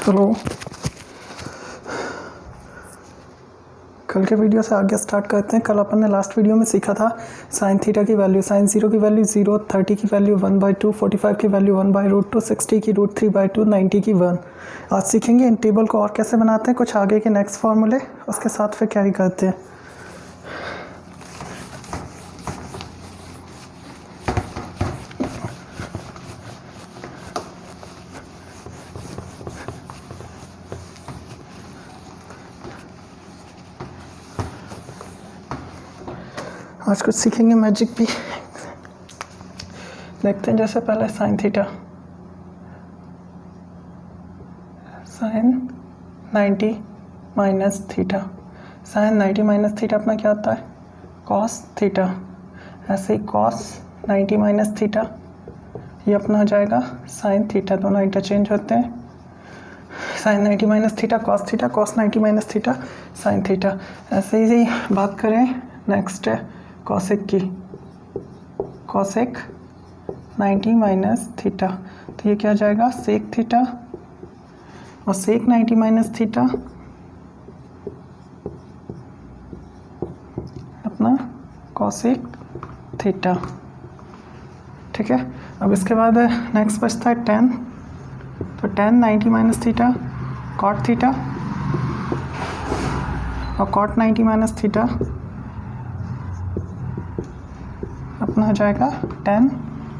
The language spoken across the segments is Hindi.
हेलो, कल के वीडियो से आगे स्टार्ट करते हैं। कल अपन ने लास्ट वीडियो में सीखा था साइन थीटा की वैल्यू, साइन 0 की वैल्यू 0, 30 की वैल्यू 1/2, 45 की वैल्यू 1/√2, 60 की √3/2, 90 की 1। आज सीखेंगे इन टेबल को और कैसे बनाते हैं, कुछ आगे के नेक्स्ट फार्मूले उसके साथ फिर कैरी करते हैं। आज कुछ सीखेंगे मैजिक भी। देखते हैं, जैसे पहले sine theta, sine 90 minus theta, sine 90 minus theta अपना क्या आता है, कॉस थीटा। ऐसे ही कॉस 90 माइनस थीटा ये अपना हो जाएगा साइन थीटा, दोनों इंटरचेंज होते हैं। Sine 90 minus theta cos theta, cos 90 minus theta sine theta. ऐसे ही बात करें नेक्स्ट है कॉसेक की, कॉसेक 90 माइनस थीटा, तो ये क्या हो जाएगा सेक थीटा, और सेक 90 माइनस थीटा अपना कॉसेक थीटा। ठीक है, अब इसके बाद नेक्स्ट बचता है टेन, तो tan 90 minus theta cot theta, और कॉट 90 माइनस थीटा अपना हो जाएगा टेन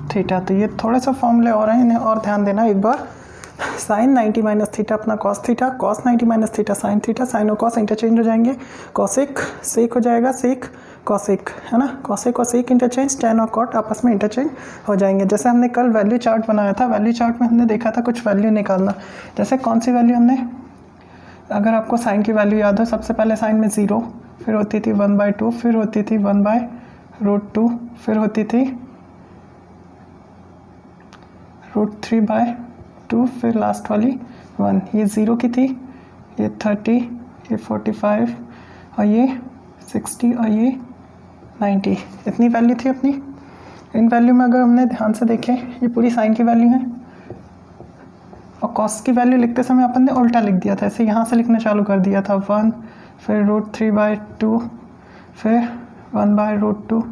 थीटा। तो ये थोड़े से फॉर्मूले और हैं, इन्हें और ध्यान देना एक बार। साइन 90 माइनस थीटा अपना cos theta, cos 90 minus theta sine theta, sine और कॉस इंटरचेंज हो जाएंगे, कॉसेक सेक हो जाएगा, सेक कॉसेक, है ना, कॉसेक और सेक इंटरचेंज, टेन और कॉट आपस में इंटरचेंज हो जाएंगे। जैसे हमने कल वैल्यू चार्ट बनाया था, वैल्यू चार्ट में हमने देखा था कुछ वैल्यू निकालना। जैसे कौन सी वैल्यू हमने, अगर आपको साइन की वैल्यू याद हो, सबसे पहले साइन में 0, फिर होती थी 1/2, फिर होती थी 1/√2, फिर होती थी √3/2, फिर लास्ट वाली 1। ये 0 की थी, ये 30, ये 45, और ये 60, और ये 90। इतनी वैल्यू थी अपनी। इन वैल्यू में अगर हमने ध्यान से देखें, ये पूरी साइन की वैल्यू है, और कॉस की वैल्यू लिखते समय अपन ने उल्टा लिख दिया था, ऐसे यहाँ से लिखना चालू कर दिया था 1, फिर √3/2, फिर 1/√2,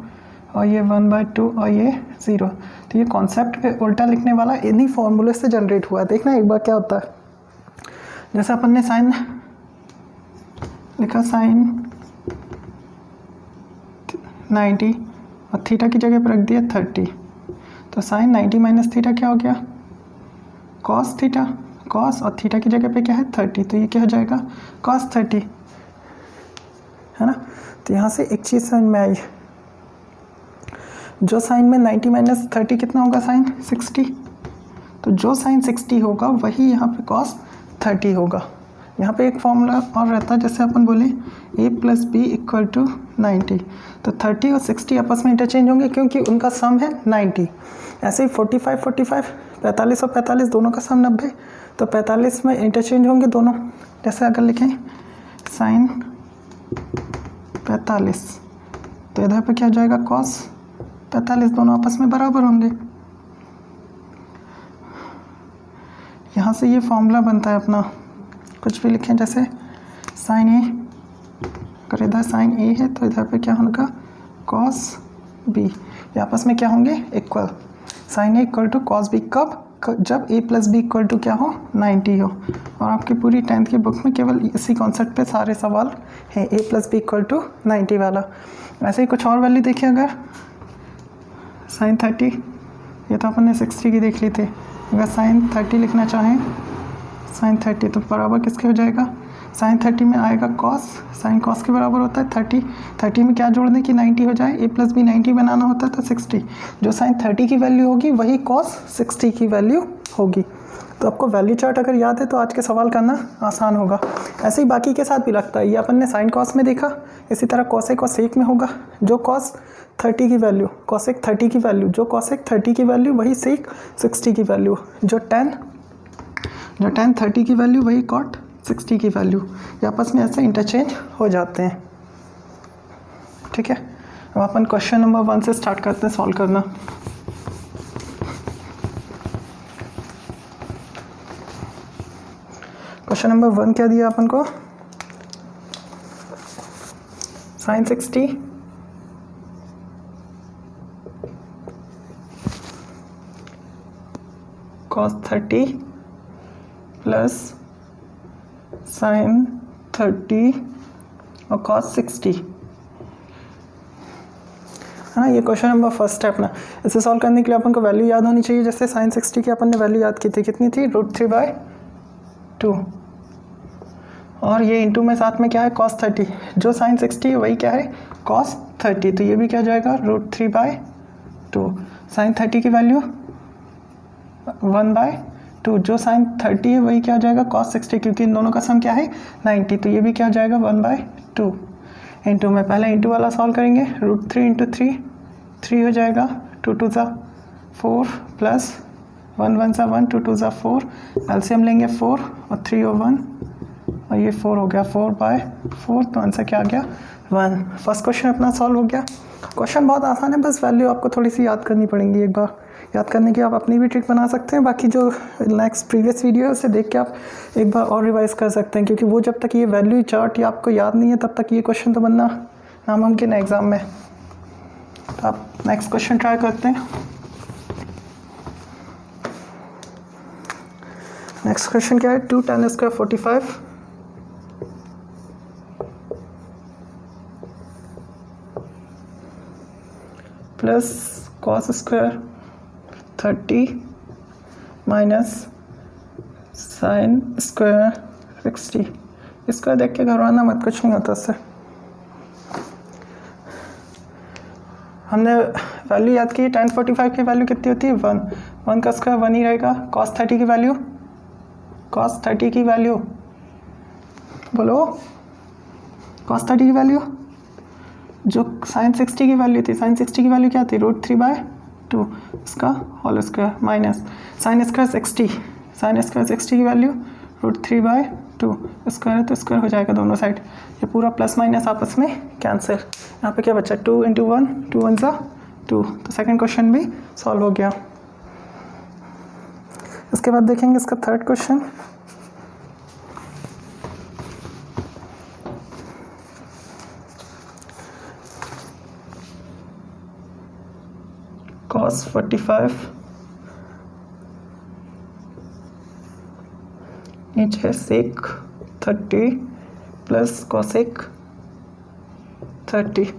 और ये 1/2, और ये 0। तो ये कॉन्सेप्ट पे उल्टा लिखने वाला इन्हीं फॉर्मूले से जनरेट हुआ है। देखना एक बार क्या होता है। जैसे अपन ने साइन लिखा, साइन 90 और थीटा की जगह पर रख दिया 30, तो साइन 90 माइनस थीटा क्या हो गया, कॉस थीटा, कॉस और थीटा की जगह पे क्या है 30, तो ये क्या हो जाएगा कॉस 30, है ना। तो यहाँ से एक चीज़ समझ में आई, जो साइन में 90 माइनस 30 कितना होगा, साइन 60, तो जो साइन 60 होगा वही यहाँ पे कॉस 30 होगा। यहाँ पे एक फॉर्मूला और रहता है, जैसे अपन बोले a + b = 90, तो 30 और 60 आपस में इंटरचेंज होंगे क्योंकि उनका सम है 90। ऐसे ही 45 45 और 45 दोनों का सम 90, तो 45 में इंटरचेंज होंगे दोनों। जैसे अगर लिखें साइन 45, तो इधर पे क्या हो जाएगा कॉस 45, दोनों आपस में बराबर होंगे। यहाँ से ये फॉर्मूला बनता है अपना, कुछ भी लिखें, जैसे साइन ए, अगर इधर साइन ए है तो इधर पे क्या होगा कॉस बी, ये आपस में क्या होंगे इक्वल। साइन ए = कॉस बी कब, जब a + b = क्या हो 90 हो। और आपकी पूरी 10th की बुक में केवल इसी कॉन्सेप्ट पे सारे सवाल हैं, a + b = 90 वाला। ऐसे ही कुछ और वैल्यू देखिए, अगर साइन 30, ये तो अपन ने 60 की देख ली थी, अगर साइन 30 लिखना चाहें, साइन 30 तो बराबर किसके हो जाएगा, साइन 30 में आएगा कॉस, साइन कॉस के बराबर होता है 30, 30 में क्या जोड़ दें कि 90 हो जाए, a + b 90 बनाना होता है तो 60, जो साइन 30 की वैल्यू होगी वही कॉस 60 की वैल्यू होगी। तो आपको वैल्यू चार्ट अगर याद है तो आज के सवाल करना आसान होगा। ऐसे ही बाकी के साथ भी लगता है, ये अपन ने साइन कॉस में देखा, इसी तरह कॉसेक और सेक में होगा। जो कॉस 30 की वैल्यू कॉसेक 30 की वैल्यू, जो कॉसेक 30 की वैल्यू वही सेक 60 की वैल्यू, जो टेन 30 की वैल्यू वही कॉट 60 की वैल्यू, ये आपस में ऐसे इंटरचेंज हो जाते हैं। ठीक है, अब अपन क्वेश्चन नंबर 1 से स्टार्ट करते हैं सॉल्व करना। क्वेश्चन नंबर 1 क्या दिया अपन को, sin 60 cos 30 प्लस sin 30 और cos 60 है ना। ये क्वेश्चन नंबर फर्स्ट है अपना। इसे सॉल्व करने के लिए अपन को वैल्यू याद होनी चाहिए। जैसे sin 60 की अपन ने वैल्यू याद की थी, कितनी थी, √3/2, और ये इंटू में साथ में क्या है, cos 30, जो sin 60 है वही क्या है, cos 30, तो ये भी क्या जाएगा √3/2। sin 30 की वैल्यू 1/2, जो sin 30 है वही क्या हो जाएगा, cos 60, क्योंकि इन दोनों का सम क्या है 90, तो ये भी क्या हो जाएगा 1/2। इंटू में पहले इंटू वाला सॉल्व करेंगे, √3 × 3 3 हो जाएगा, 2 2 ज़ा 4 प्लस 1 1 ज़ा 1, 2 2 ज़ा 4, एलसीएम लेंगे 4 और 3 और 1, और ये 4 हो गया, 4/4, तो आंसर क्या आ गया 1। फर्स्ट क्वेश्चन अपना सॉल्व हो गया। क्वेश्चन बहुत आसान है, बस वैल्यू आपको थोड़ी सी याद करनी पड़ेगी। एक बार याद करने की आप अपनी भी ट्रिक बना सकते हैं, बाकी जो नेक्स्ट प्रीवियस वीडियो है उसे देख के आप एक बार और रिवाइज कर सकते हैं, क्योंकि वो जब तक ये वैल्यू चार्ट या आपको याद नहीं है तब तक ये क्वेश्चन तो बनना नामुमकिन है एग्ज़ाम में। तो आप नेक्स्ट क्वेश्चन ट्राई करते हैं। नेक्स्ट क्वेश्चन क्या है, 2 tan² 45 plus cos² 30 minus sin² 60। इसका देख के घबराना मत, कुछ नहीं होता इससे। हमने वैल्यू याद की, tan 45 की वैल्यू कितनी होती है 1 का स्क्वायर 1 ही रहेगा। cos 30 की वैल्यू, cos 30 की वैल्यू बोलो, cos 30 की वैल्यू जो sin 60 की वैल्यू थी, sin 60 की वैल्यू क्या थी, √3/2, इसका whole square minus sin² 60, sin² 60 की वैल्यू √3/2, स्क्वायर है तो स्क्वायर हो जाएगा दोनों साइड, ये पूरा प्लस माइनस आपस में कैंसिल। यहाँ पे क्या बचा, 2 × 1, 2 1 ज़ा 2, तो सेकंड क्वेश्चन भी सॉल्व हो गया। इसके बाद देखेंगे इसका थर्ड क्वेश्चन। cos 45 नीचे sec 30 प्लस cosec 30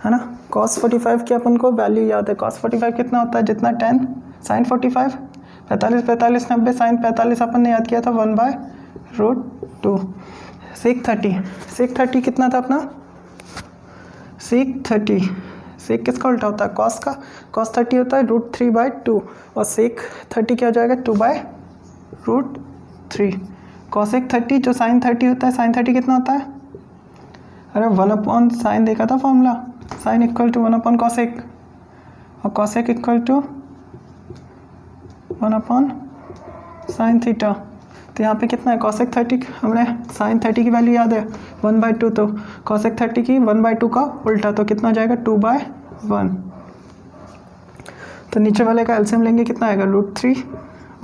है ना। cos 45 की अपन को वैल्यू याद है, cos 45 कितना होता है, जितना 10 sin 45, 45 45 90, sin 45 अपन ने याद किया था 1/√2। sec 30 कितना था अपना, sec 30, sec किसका उल्टा होता है, cos का, cos 30 होता है √3/2, और sec 30 क्या हो जाएगा 2/√3। cosec 30 जो sin 30 होता है, sin 30 कितना होता है, अरे 1/sin देखा था फॉर्मूला, sin = 1/cosec, और cosec = 1/sin थीटा। तो यहाँ पे कितना है, cosec 30, हमने sin 30 की वैल्यू याद है 1/2, तो cosec 30 की 1/2 का उल्टा, तो कितना जाएगा 2/1। तो नीचे वाले का एलसीएम लेंगे, कितना आएगा √3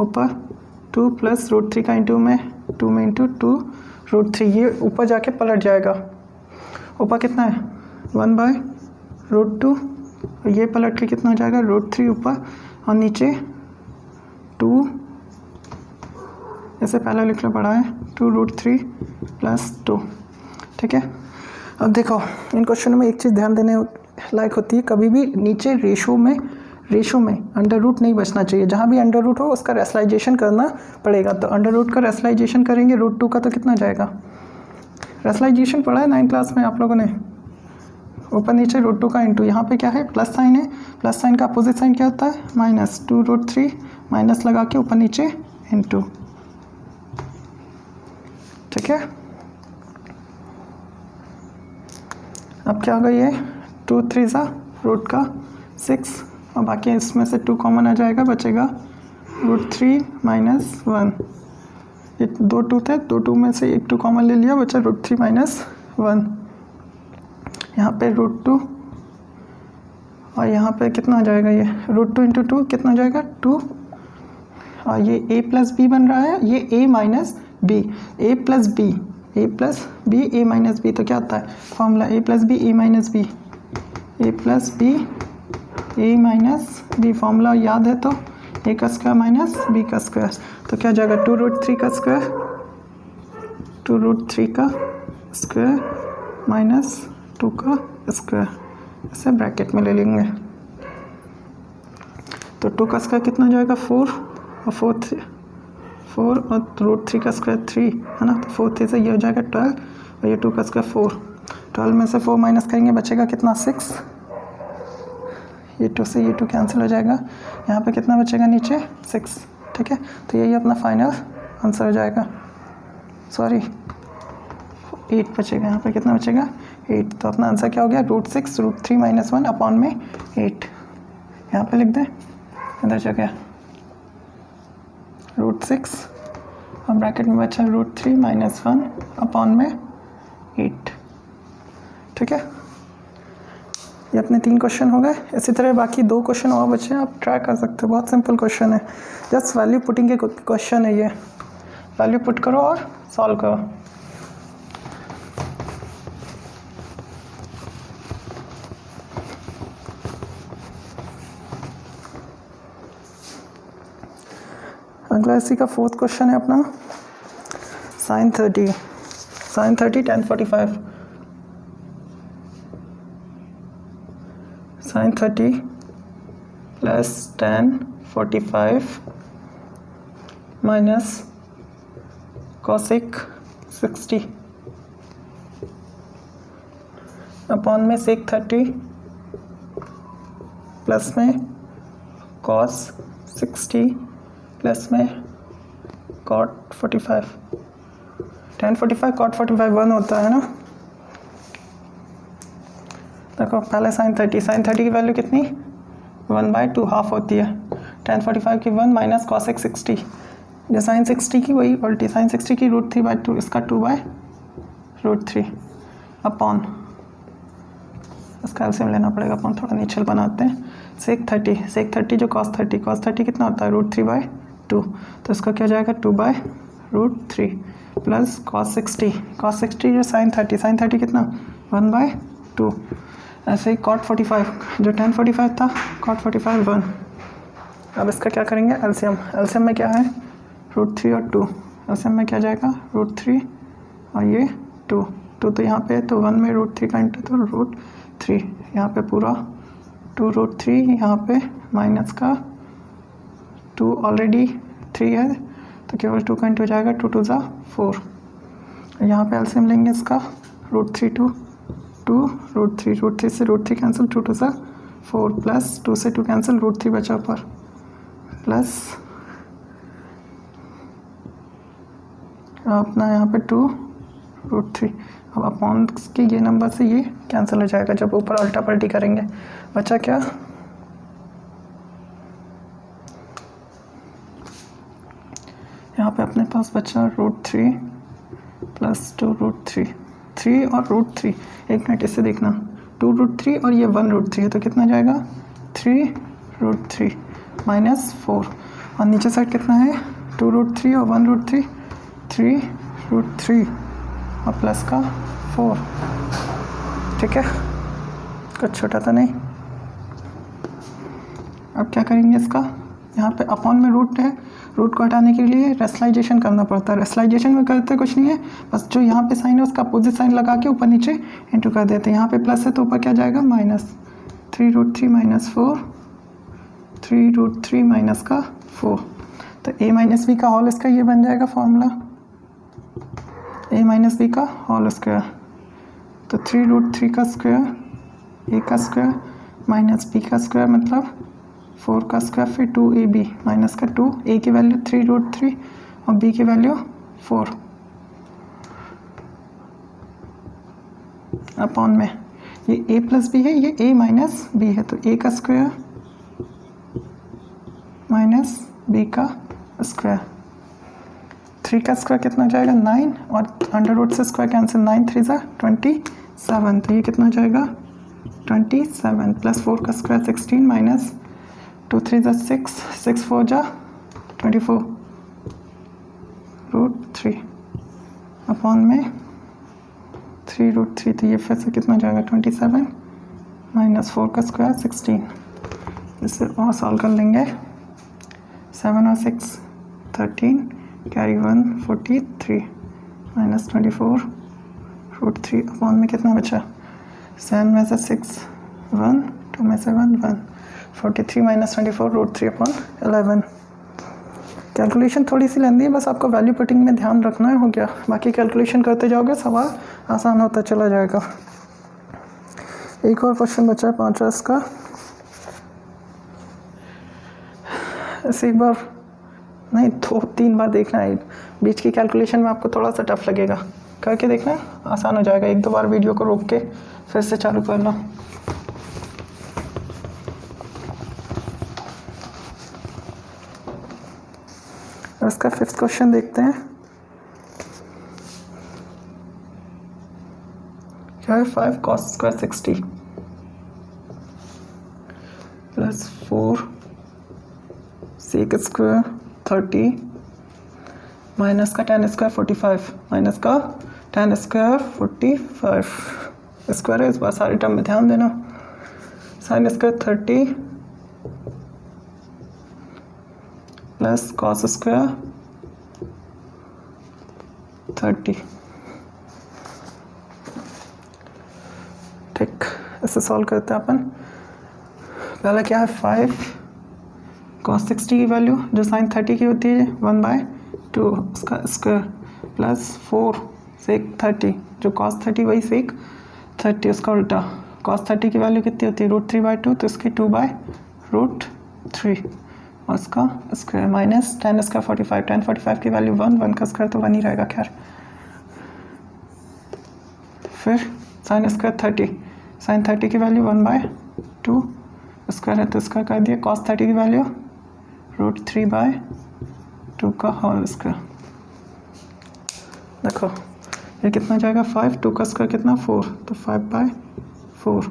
ऊपर 2 प्लस √3 का इंटू में 2 में इंटू 2 √3, ये ऊपर जाके पलट जाएगा, ऊपर कितना है 1/√2, और ये पलट के कितना हो जाएगा √3 ऊपर, और नीचे 2, ऐसे पहले लिखना पड़ा है 2√3 + 2, ठीक है। अब देखो इन क्वेश्चनों में एक चीज़ ध्यान देने लायक होती है, कभी भी नीचे रेशो में अंडर रूट नहीं बचना चाहिए, जहाँ भी अंडर रूट हो उसका रेशनलाइजेशन करना पड़ेगा। तो अंडर रूट का रेशनलाइजेशन करेंगे, √2 का तो कितना जाएगा, रेशनलाइजेशन पढ़ा है 9th क्लास में आप लोगों ने, ऊपर नीचे √2 का इंटू, यहाँ पे क्या है प्लस साइन है, प्लस साइन का अपोजिट साइन क्या होता है माइनस, 2√3 माइनस लगा के ऊपर नीचे इंटू, ठीक है। अब क्या होगा, ये 2 3 ज़ा √6, और बाकी इसमें से 2 कॉमन आ जाएगा, बचेगा √3 - 1, ये 2 2 थे, 2 2 में से एक 2 कॉमन ले लिया, बचा √3 - 1, यहाँ पे √2, और यहाँ पे कितना आ जाएगा, ये √2 × 2 कितना हो जाएगा 2, और ये a + b बन रहा है, ये a - B, A plus B, A plus B, A minus B, तो क्या होता है formula A plus B, A minus B, A plus B, A minus B, formula याद है तो ए का स्क्वायर माइनस बी का स्क्वायर, तो क्या जाएगा 2√3 का स्क्वायर, 2√3 का स्क्वायर माइनस 2 का स्क्वायर, ऐसे ब्रैकेट में ले लेंगे। तो 2 का स्क्वायर कितना जाएगा 4 और 4 और √3 का स्क्वायर 3 है ना, तो 4 3 से ये हो जाएगा 12 और ये 2 का स्क्वायर 4, 12 में से 4 माइनस करेंगे बचेगा कितना 6, ये 2 से ये 2 कैंसिल हो जाएगा, यहाँ पे कितना बचेगा नीचे 6, ठीक है। तो यही अपना फाइनल आंसर हो जाएगा, सॉरी 8 बचेगा, यहाँ पे कितना बचेगा 8, तो अपना आंसर क्या हो गया √6 √3 - 1 अपॉन में 8, यहाँ पे लिख दें, इधर जगह √6 और ब्रैकेट में बचा √3 - 1 अपॉन में 8, ठीक है। ये अपने 3 क्वेश्चन हो गए। इसी तरह बाकी 2 क्वेश्चन और बचे हैं, आप ट्राई कर सकते हो, बहुत सिंपल क्वेश्चन है, जस्ट वैल्यू पुटिंग के क्वेश्चन है ये, वैल्यू पुट करो और सॉल्व करो। अगला इसी का 4th क्वेश्चन है अपना sin 30 1045, sin 30 plus 1045 minus cosec 60 upon में sec 30 प्लस में cos 60 प्लस में cot 45, 1045 cot 45 1 होता है ना। देखो पहले sin 30 की वैल्यू कितनी 1/2 हाफ होती है, 1045 की 1 माइनस cosec 60, जो sin 60 की वही उल्टी, sin 60 की √3/2, इसका 2/√3 अपॉन, इसका एलसीएम लेना पड़ेगा, अपॉन थोड़ा नीचे बनाते हैं, sec 30 जो cos 30 कितना होता है √3/2, तो इसका क्या जाएगा 2/√3 प्लस cos 60 जो sin 30 कितना 1/2, ऐसे ही cot 45 जो 1045 था cot 45 1। अब इसका क्या करेंगे एलसीएम में क्या है √3 और 2, एलसीएम में क्या जाएगा √3 और ये 2 तो यहाँ पे तो 1 में √3 का इंटू तो √3, यहाँ पे पूरा 2√3, यहाँ पे माइनस का 2 ऑलरेडी 3 है तो केवल 2 का इंटू हो जाएगा, 2 2 4, यहाँ पे एलसीएम लेंगे इसका √3 √3 से √3 कैंसिल, 2 2 4 प्लस 2 से 2 कैंसिल, √3 बचा ऊपर प्लस अपना यहाँ पे 2√3, अब अपॉन के ये नंबर से ये कैंसिल हो जाएगा जब ऊपर उल्टा पलटी करेंगे, बचा क्या यहाँ पे अपने पास बचा √3 प्लस 2√3, 3 और √3, एक मिनट इससे देखना 2√3 और ये 1√3 है तो कितना जाएगा 3√3 माइनस 4, और नीचे साइड कितना है 2√3 और 1√3, 3√3 और प्लस का 4, ठीक है, कुछ छोटा तो नहीं। अब क्या करेंगे इसका, यहाँ पे अपॉन में रूट है, रूट को हटाने के लिए रेशनलाइजेशन करना पड़ता है, रेशनलाइजेशन में करते कुछ नहीं है, बस जो यहाँ पे साइन है उसका अपोजिट साइन लगा के ऊपर नीचे इंटू कर देते हैं, यहाँ पे प्लस है तो ऊपर क्या जाएगा माइनस, 3√3 माइनस 4, 3√3 माइनस का 4, तो a माइनस बी का होल इसका ये बन जाएगा फॉर्मूला, a माइनस बी का होल स्क्वायर, तो 3√3 का स्क्वायर a का स्क्वायर माइनस b का स्क्वायर मतलब 4 का स्क्वायर, फिर 2ab माइनस का 2, a की वैल्यू 3√3 और b की वैल्यू 4 अपॉन में ये a प्लस बी है, ये a माइनस बी है, तो a का स्क्वायर माइनस b का स्क्वायर, 3 का स्क्वायर कितना जाएगा 9 और अंडर रूट से स्क्वायर कैंसिल, 9 3 27, तो ये कितना जाएगा 27 प्लस 4 का स्क्वायर 16 माइनस 2 3 6, 6 4 24 √3। अपॉन में 3√3, तो ये फिर से कितना जाएगा 27 माइनस 4 का स्क्वायर 16। इसे और सॉल्व कर लेंगे, 7 और 6 13, कैरी 1 43 माइनस 24√3 अपॉन में कितना बचा, 7 में से 6 1, 2 में से 1 1, 43 माइनस 24√3 अपॉन 11। कैलकुलेशन थोड़ी सी लेंदी है, बस आपको वैल्यू पुटिंग में ध्यान रखना है, हो गया। बाकी कैलकुलेशन करते जाओगे सवाल आसान होता चला जाएगा। एक और क्वेश्चन बचा है 5 रस का, ऐसे एक बार नहीं 2-3 बार देखना है, बीच की कैलकुलेशन में आपको थोड़ा सा टफ लगेगा, करके देखना आसान हो जाएगा। 1-2 बार वीडियो को रोक के फिर से चालू कर लो। और इसका 5th क्वेश्चन देखते हैं, क्या है 5 cos square 60 plus 4 sec square 30 minus का tan स्क्वायर 45 माइनस का tan स्क्वायर 45 स्क्वायर है, इस बार सारे टर्म में ध्यान देना। sin square 30 plus cos square 30, ठीक। इसे सॉल्व करते हैं अपन। पहला क्या है 5 cos 60 की वैल्यू जो sin 30 की होती है 1/2 उसका स्क्वायर प्लस 4 sec 30 जो cos 30 वही sec 30 उसका उल्टा। cos 30 की वैल्यू कितनी होती है √3/2, तो इसकी 2/√3 और उसका square minus tan square 45, tan 45 की वैल्यू 1 का स्क्वायर तो 1 ही रहेगा खैर। फिर sin स्क्वायर 30, sin 30 की वैल्यू 1/2 स्क्वायर है तो स्क्वायर कर दिया, cos 30 की वैल्यू √3/2 का होल स्क्वायर। देखो ये कितना जाएगा 5, 2 का स्क्वायर कितना 4, तो 5/4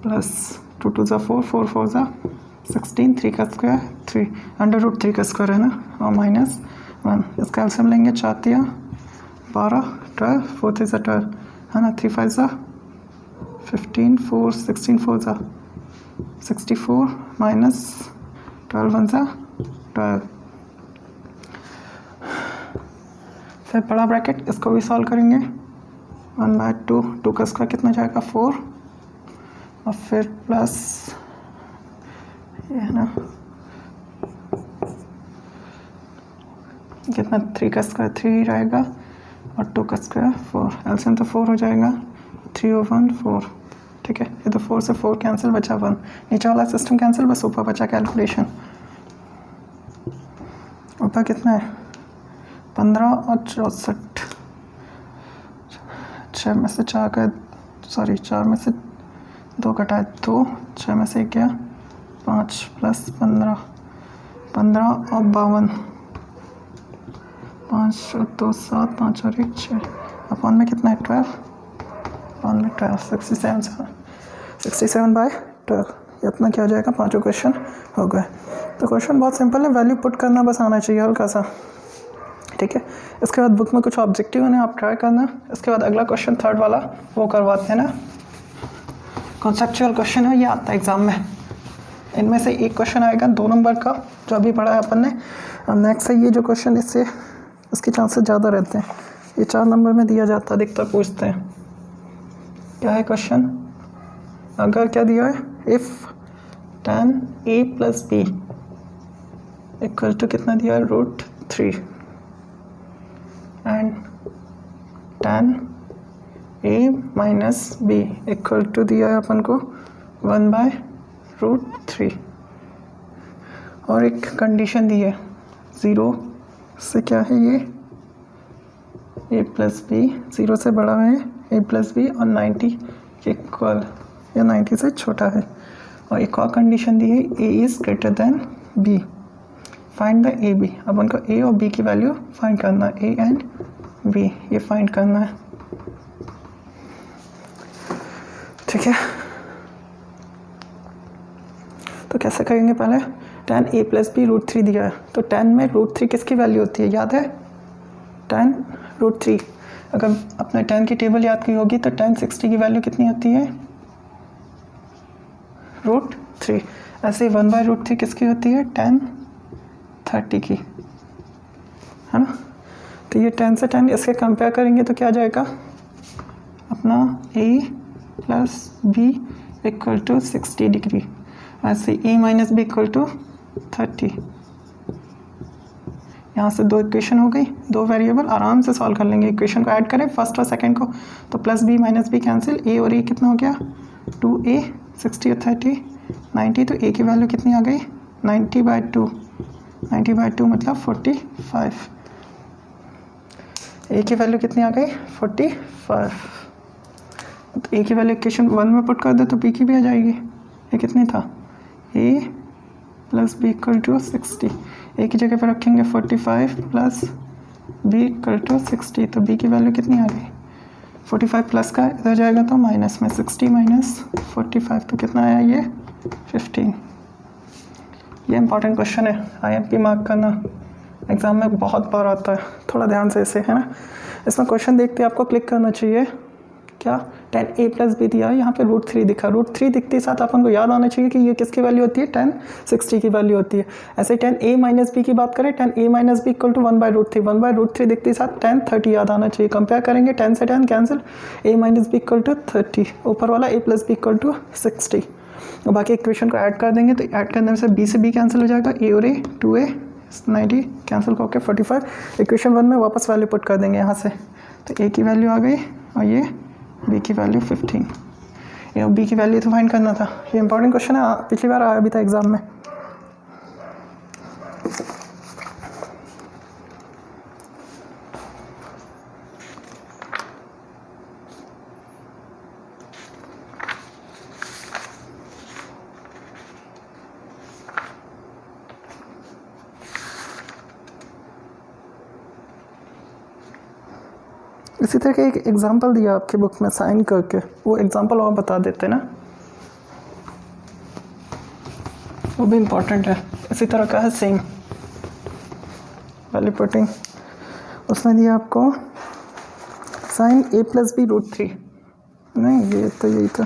प्लस 2 2 ज़ा 4, 4 4 ज़ा 16, 3 का स्क्वायर 3 √3 का स्क्वायर है ना, और माइनस 1। इसका एलसीएम लेंगे 4 3 12 12, 4 3 ज़ा 12 है ना, 3 5 ज़ा 15, 4 16 4 ज़ा 64 माइनस 12 1 ज़ा 12। फिर बड़ा ब्रैकेट, इसको भी सॉल्व करेंगे 1/2, 2 का स्क्वायर कितना जाएगा 4 और फिर प्लस ये है ना कितना 3 का स्क्वायर 3 रहेगा और 2 का स्क्वायर 4, एलसीएम तो 4 हो जाएगा, 3 और 1 4, ठीक है। ये तो 4 से 4 कैंसिल, बचा 1, नीचे वाला सिस्टम कैंसिल, बस ऊपर बचा कैलकुलेशन। ऊपर कितना है 15 और 64, 6 में से 4 का सॉरी 4 में से 2 घटाए 2, 6 में से 1 गया 5 प्लस 15 15 और 52, 5 और 2 7, 5 और 1 6 अपॉन में कितना है 12, अपॉन में 12 67/12। ये अपना क्या हो जाएगा, पाँचों क्वेश्चन हो गए। तो क्वेश्चन बहुत सिंपल है, वैल्यू पुट करना बस आना चाहिए हल्का सा, ठीक है। इसके बाद बुक में कुछ ऑब्जेक्टिव है आप ट्राई करना। इसके बाद अगला क्वेश्चन 3rd वाला वो करवाते हैं ना, कॉन्सेप्चुअल क्वेश्चन है, ये आता है एग्जाम में। इनमें से एक क्वेश्चन आएगा 2 नंबर का जो अभी पढ़ा है अपन ने, और नेक्स्ट है ये जो क्वेश्चन, इससे इसके चांसेस ज़्यादा रहते हैं। ये 4 नंबर में दिया जाता है, अधिकतर पूछते हैं। क्या है क्वेश्चन, अगर क्या दिया है, if tan a plus B equal to कितना दिया है √3 and tan a minus B equal to दिया है अपन को 1/√3 और एक कंडीशन दी है 0 से क्या है ये a प्लस बी 0 से बड़ा है a प्लस बी और 90 के इक्वल या 90 से छोटा है। और एक और कंडीशन दी है a is greater than b, find the A B. अब उनको a और b की वैल्यू फाइंड करना है, a एंड b ये फाइंड करना है, ठीक है। तो कैसे करेंगे, पहले tan a प्लस बी √3 दिया है, तो tan में √3 किसकी वैल्यू होती है याद है, tan √3 अगर अपने tan की टेबल याद की होगी तो tan 60 की वैल्यू कितनी होती है, √3। ऐसे ही 1/√3 किसकी होती है, tan 30 की, है ना। तो ये tan से tan इसके कंपेयर करेंगे तो क्या आ जाएगा अपना a + b = 60 डिग्री। ऐसे a - b = 30। यहाँ से दो इक्वेशन हो गई, दो वेरिएबल आराम से सॉल्व कर लेंगे। इक्वेशन को ऐड करें फर्स्ट और सेकंड को, तो +b - b कैंसिल, a और a कितना हो गया 2a, 60 और 30 90। तो a की वैल्यू कितनी आ गई 90/2, 90/2 मतलब 45। a की वैल्यू कितनी आ गई 45। तो a की वैल्यू इक्वेशन 1 में पुट कर दे तो b की भी आ जाएगी। ये कितनी था a + b = 60। a की जगह पर रखेंगे 45 + b = 60। तो b की वैल्यू कितनी आ गई 45 प्लस का इधर जाएगा तो माइनस में 60 - 45 तो कितना आया ये 15। ये इंपॉर्टेंट क्वेश्चन है, IMP मार्क करना एग्जाम में बहुत बार आता है, थोड़ा ध्यान से इसे, है ना। इसमें क्वेश्चन देखते आपको क्लिक करना चाहिए, क्या tan a + b दिया है, यहाँ पे √3 दिखा, √3 दिखते साथ अपन को याद आना चाहिए कि ये किसकी वैल्यू होती है tan 60 की वैल्यू होती है। ऐसे tan a - b की बात करें, tan a - b = 1/√3, 1/√3 दिखते साथ tan 30 याद आना चाहिए। कंपेयर करेंगे tan से tan कैंसिल, a - b = 30, ऊपर वाला a + b = 60। और बाकी इक्वेशन को ऐड कर देंगे तो ऐड करने से b से b कैंसिल हो जाएगा, a और a 2a 90 कैंसिल करके 45। इक्वेशन 1 में वापस वैल्यू पुट कर देंगे यहाँ से, तो a की वैल्यू आ गई और ये b की वैल्यू 15। ये b की वैल्यू तो फाइंड करना था। ये इंपॉर्टेंट क्वेश्चन है, पिछली बार आया भी था एग्जाम में। इसी तरह का एक एग्जांपल दिया आपकी बुक में साइन करके, वो एग्जांपल और बता देते ना, वो भी इम्पोर्टेंट है। इसी तरह का है सेम वैल्यू पुटिंग, उसने दिया आपको साइन a + b √3, नहीं ये तो यही था,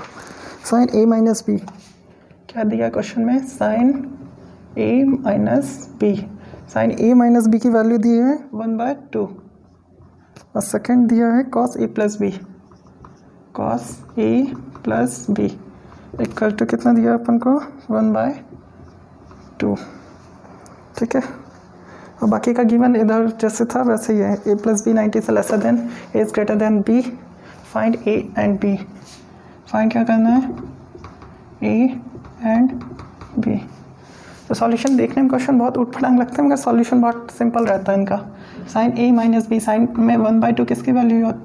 साइन a - b। क्या दिया क्वेश्चन में, sine a - b, sine a - b की वैल्यू दी है 1/2 और सेकंड दिया है cos a + b, cos a + b equal to कितना दिया अपन को 1/2। ठीक है, और बाकी का गिवन इधर जैसे था वैसे ही है, a + b 90 से lesser than a is greater than b, find a and b। Find क्या करना है a एंड b। तो सॉल्यूशन देखने में क्वेश्चन बहुत उठपटांग लगता है मगर सॉल्यूशन बहुत सिंपल रहता है इनका। साइन a - b, साइन में 1/2 किसकी वैल्यू होती,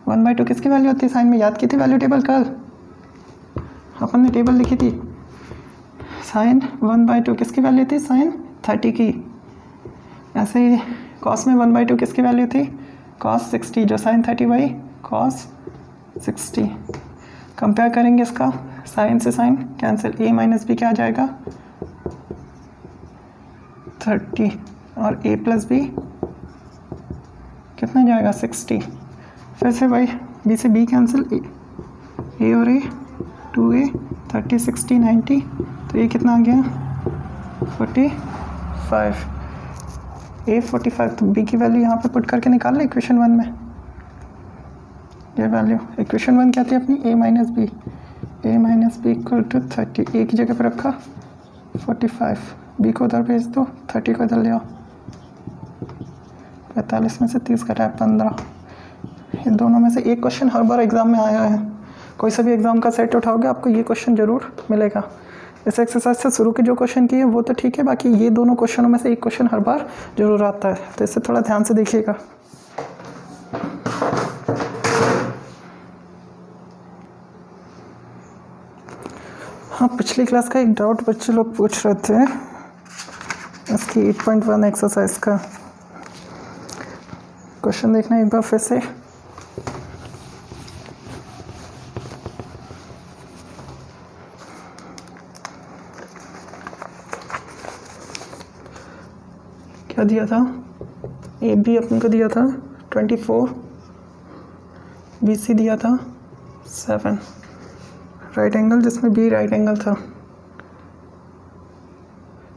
1/2 किसकी वैल्यू होती है साइन में, याद की थी वैल्यू टेबल कल अपन ने टेबल लिखी थी। साइन 1/2 किसकी वैल्यू थी, साइन 30 की। ऐसे ही कॉस में 1/2 किसकी वैल्यू थी, कॉस 60, जो साइन 30/cos 60। कंपेयर करेंगे इसका, साइन से साइन कैंसिल, a - b क्या आ जाएगा 30 और a + b कितना जाएगा 60। फिर से भाई b से b कैंसिल, a और a 2a 30 60 90, तो ये कितना आ गया 45, a 45। तो b की वैल्यू यहाँ पे पुट करके निकाल लें इक्वेशन 1 में। ये वैल्यू इक्वेशन 1 क्या थी अपनी, a - b, a - b = 30, a की जगह पर रखा 45, b को उधर भेज दो, 30 को इधर ले आओ, 45 में से 30 घटाया 15। इन दोनों में से एक क्वेश्चन हर बार एग्जाम में आया है, कोई सा भी एग्जाम का सेट उठाओगे आपको ये क्वेश्चन जरूर मिलेगा। इस एक्सरसाइज से शुरू के जो क्वेश्चन किए वो तो ठीक है, बाकी ये दोनों क्वेश्चनों में से एक क्वेश्चन हर बार जरूर आता है, तो इससे थोड़ा ध्यान से देखिएगा। हाँ, पिछली क्लास का एक डाउट बच्चे लोग पूछ रहे थे इसकी 8.1 एक्सरसाइज का क्वेश्चन देखना एक बार फिर से। क्या दिया था, ए बी अपने को दिया था 24, BC दिया था 7, राइट एंगल जिसमें बी राइट एंगल था,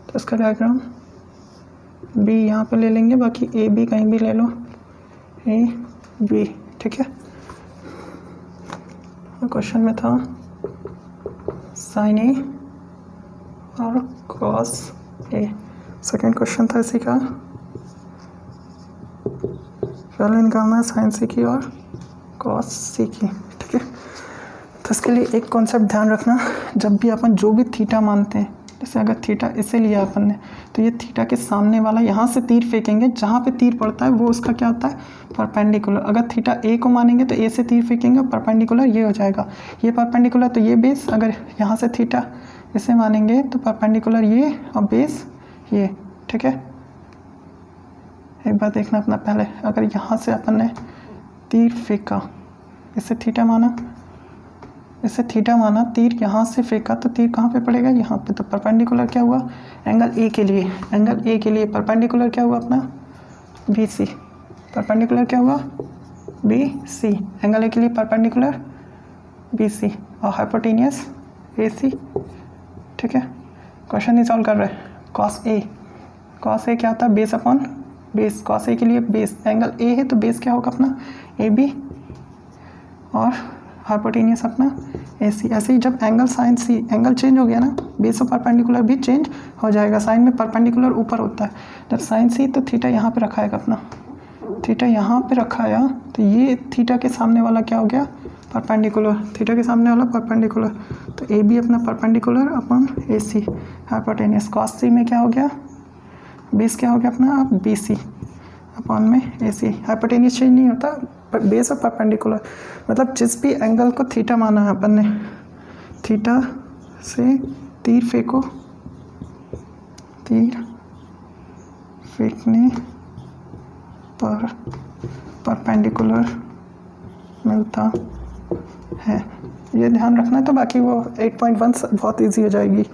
तो इसका डायग्राम बी यहाँ पे ले लेंगे, बाकी ए बी कहीं भी ले लो, ए बी, ठीक है। क्वेश्चन में था साइन ए और कॉस ए, सेकेंड क्वेश्चन था इसी का, पहले निकालना है साइन सी की और कॉस सी की, ठीक है। तो इसके लिए एक कॉन्सेप्ट ध्यान रखना, जब भी अपन जो भी थीटा मानते हैं, जैसे अगर थीटा इसे लिया अपन ने, तो ये थीटा के सामने वाला यहाँ से तीर फेंकेंगे, जहाँ पे तीर पड़ता है वो उसका क्या होता है, परपेंडिकुलर। अगर थीटा ए को मानेंगे तो ए से तीर फेंकेंगे, परपेंडिकुलर ये हो जाएगा, ये परपेंडिकुलर तो ये बेस, अगर यहाँ से थीटा इसे मानेंगे तो परपेंडिकुलर ये और बेस ये, ठीक है। एक बार देखना अपना, पहले अगर यहाँ से अपन ने तीर फेंका, इसे थीटा माना, इसे थीटा माना, तीर यहाँ से फेंका तो तीर कहाँ पे पड़ेगा, यहाँ पे, तो परपेंडिकुलर क्या हुआ, एंगल ए के लिए, एंगल ए के लिए परपेंडिकुलर क्या हुआ अपना बी सी, परपेंडिकुलर क्या हुआ बी सी, एंगल ए के लिए परपेंडिकुलर बी सी और हाइपोटेनियस ए सी, ठीक है। क्वेश्चन ही सॉल्व कर रहे हैं। कॉस ए क्या होता है, base upon base, cos A के लिए बेस, एंगल ए है तो बेस क्या होगा अपना ए बी और हाइपोटेनियस अपना ए सी। ऐसे ही जब एंगल साइन सी, एंगल चेंज हो गया ना, बेस और परपेंडिकुलर भी चेंज हो जाएगा, साइन में परपेंडिकुलर ऊपर होता है, जब साइन सी तो थीटा यहाँ पे रखा है अपना, थीटा यहाँ पे रखा है, तो ये थीटा के सामने वाला क्या हो गया परपेंडिकुलर, थीटा के सामने वाला परपेंडिकुलर, तो ए बी अपना परपेंडिकुलर अपॉन ए सी हाइपोटेनियस। कॉस सी में क्या हो गया, बेस क्या हो गया अपना अब बी सी अपॉन में ए सी, हाइपोटेनियस चेंज नहीं होता, बेस और परपेंडिकुलर, मतलब जिस भी एंगल को थीटा माना है अपन ने, थीटा से तीर फेंको, तीर फेंकने पर परपेंडिकुलर मिलता है, ये ध्यान रखना है। तो बाकी वो 8.1 बहुत इजी हो जाएगी।